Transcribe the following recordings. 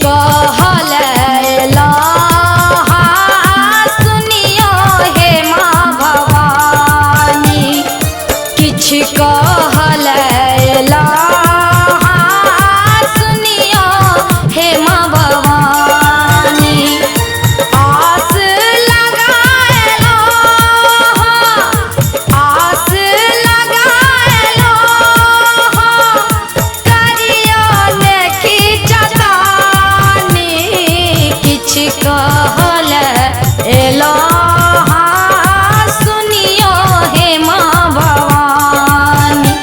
कहला सुनियो हे माँ भवानी, किछ कहला सुनियो हे माँ भवानी। आस लगाएलो आस लगाएलो करियो ने खिचतानी, किछ कहला सुनियो हे माँ भवानी,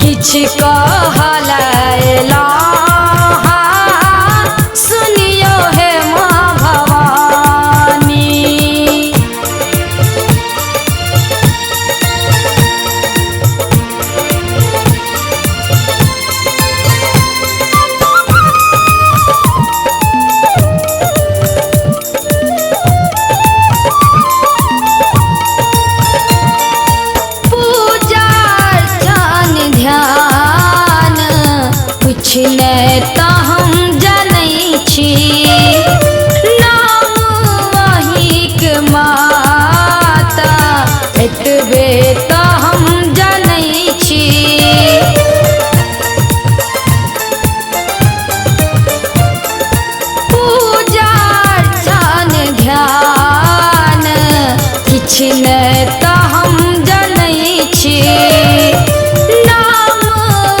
किछ कहला सुनियो हे माँ भवानी। पूजा अर्चन ध्यान कुछ नहीं त हम जनै छी, नाम वहीक माता एतबे त हम जनै छी। पूजा अर्चन ध्यान किछ नहीं त हम जनै छी, नाम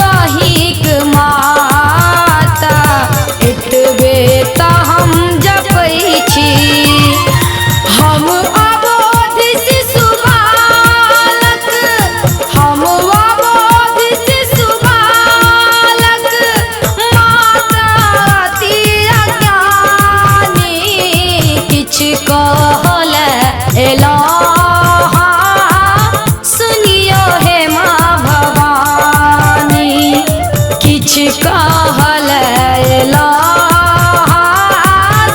वहीक माता एतबे त हम जपै छी। हम अबोध शिशु बालक, हम अबोध शिशु बालक, माता अति अज्ञानी, किछ कहला सुनियो हे माँ भवानी, किछ कहला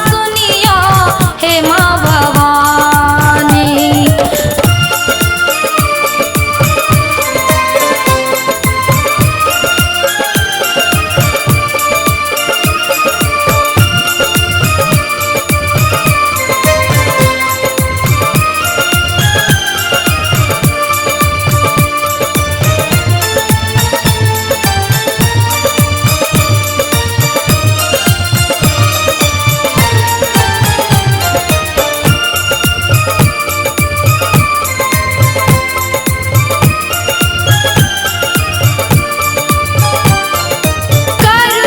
सुनियो हे माँ भवानी।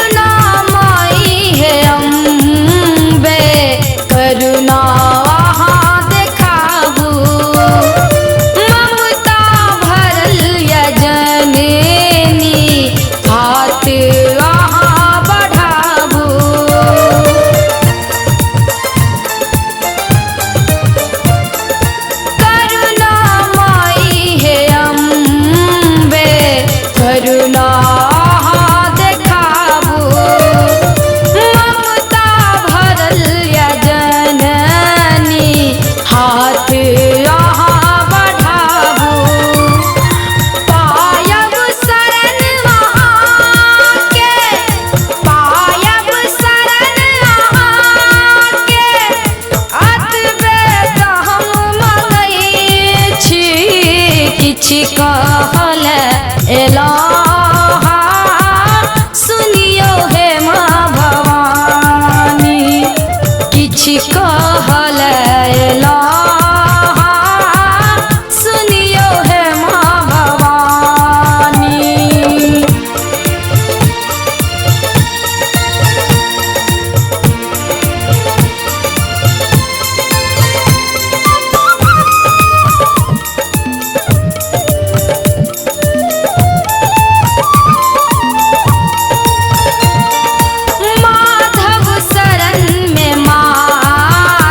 करुणामयी हे अम्बे, करुणा वहाँ देखाबू, ममता भरल जननी हाथ वहाँ बढ़ाबू। करुणामयी हे अम्बे, करुणा देखाबू, ममता भरल जननी हाथ यहाँ बढ़ाबू। पायब शरण वहाँ के, पायब शरण वहाँ के, अतबे त हम मनै छी, किछ कहला सुनियो हे माँ भवानी, किछ कहला सुनियो हे माँ भवानी। माधव शरण में माँ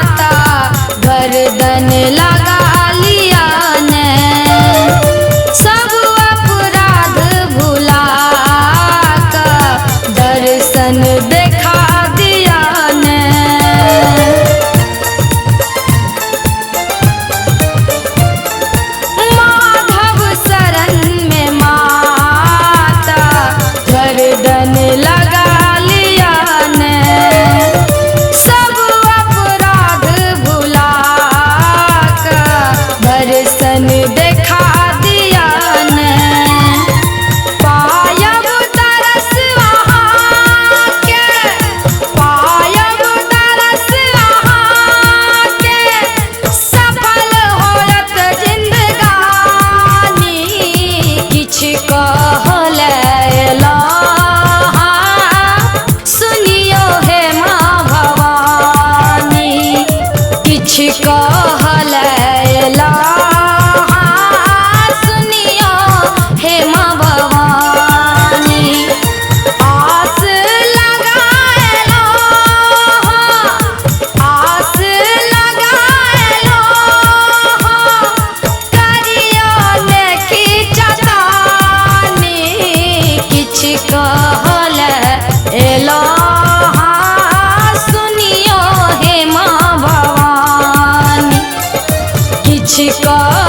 कह